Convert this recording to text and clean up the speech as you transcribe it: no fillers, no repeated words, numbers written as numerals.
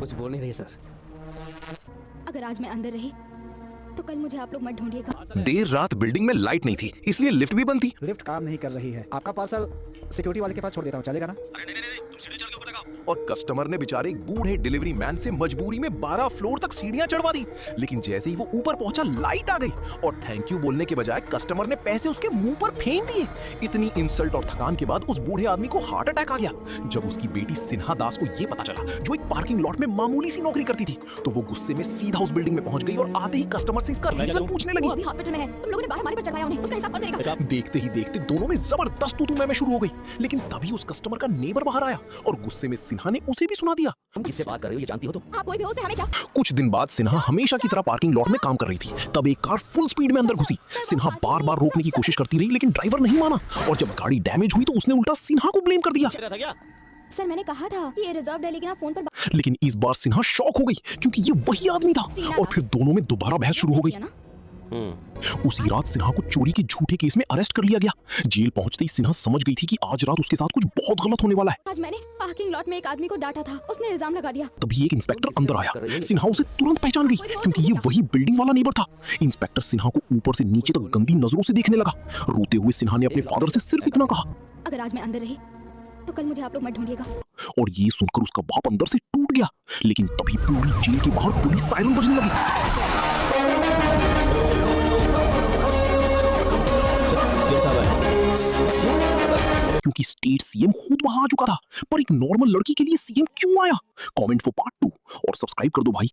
कुछ बोल नहीं रही सर। अगर आज मैं अंदर रही तो कल मुझे आप लोग मत ढूंढिएगा। देर रात बिल्डिंग में लाइट नहीं थी, इसलिए लिफ्ट भी बंद थी। लिफ्ट काम नहीं कर रही है। आपका पार्सल सिक्योरिटी वाले के पास छोड़ देता हूँ, चलेगा ना? और कस्टमर ने बेचारे एक बूढ़े डिलीवरी मैन से मजबूरी में 12 फ्लोर तक सीढ़ियां चढ़वा दी। लेकिन जैसे ही वो ऊपर पहुंचा लाइट आ गई और थैंक यू बोलने के बजाय कस्टमर ने पैसे उसके मुंह पर फेंक दिए। इतनी इंसल्ट और थकान के बाद उस बूढ़े आदमी को हार्ट अटैक आ गया। जब उसकी बेटी सिन्हा दास को ये पता चला, जो एक पार्किंग लॉट में मामूली सी नौकरी करती थी, तो वो गुस्से में सीधा उस बिल्डिंग में पहुंच गई और आते ही कस्टमर से इसका रीजन पूछने वो लगी। अभी हॉस्पिटल में है, तुम लोगों ने बाहर हमारे पर चढ़वाया उन्हें, उसका हिसाब कौन करेगा? देखते ही देखते दोनों में जबरदस्त तू मैं शुरू हो गई। लेकिन तभी उस कस्टमर का नेबर बाहर आया और गुस्से में सिन्हा ने उसे भी सुना दिया। तुम किससे बात कर रही हो ये जानती हो तुम? आप कोई भी हो उसे हमें क्या? कुछ दिन बाद सिन्हा हमेशा की तरह पार्किंग लॉट में काम कर रही थी। तब एक कार फुल स्पीड में अंदर घुसी। सिन्हा बार बार रोकने की कोशिश करती रही, लेकिन ड्राइवर नहीं माना और जब गाड़ी डैमेज हुई तो उसने उल्टा सिन्हा को ब्लेम कर दिया। सर मैंने कहा था कि ये रिजर्व है, लेकिन आप फोन पर लेकिन इस बार सिन्हा शॉक हो गई क्योंकि ये वही आदमी था और फिर दोनों में दोबारा बहस शुरू हो गई। उसी रात सिन्हा को चोरी के झूठे केस में अरेस्ट कर लिया गया। जेल पहुंचते ही सिन्हा समझ गई थी कि आज रात उसके साथ कुछ बहुत गलत होने वाला है। आज मैंने पार्किंग लॉट में एक आदमी को डांटा था, उसने इल्जाम लगा दिया। तभी एक इंस्पेक्टर अंदर आया। सिन्हा उसे तुरंत पहचान गई क्योंकि ये वही बिल्डिंग वाला नेबर था। इंस्पेक्टर सिन्हा को ऊपर से नीचे तक गंदी नजरों से देखने लगा। रोते हुए सिन्हा ने अपने फादर से सिर्फ इतना कहा, अगर आज मैं अंदर रही तो कल मुझे आप लोग मत ढूंढिएगा। और ये सुनकर उसका बाप अंदर से टूट गया। लेकिन तभी पूरी जेल के बाहर पुलिस सायरन बजने लगी। क्योंकि स्टेट सीएम खुद वहां आ चुका था। पर एक नॉर्मल लड़की के लिए सीएम क्यों आया? कमेंट फॉर पार्ट 2 और सब्सक्राइब कर दो भाई।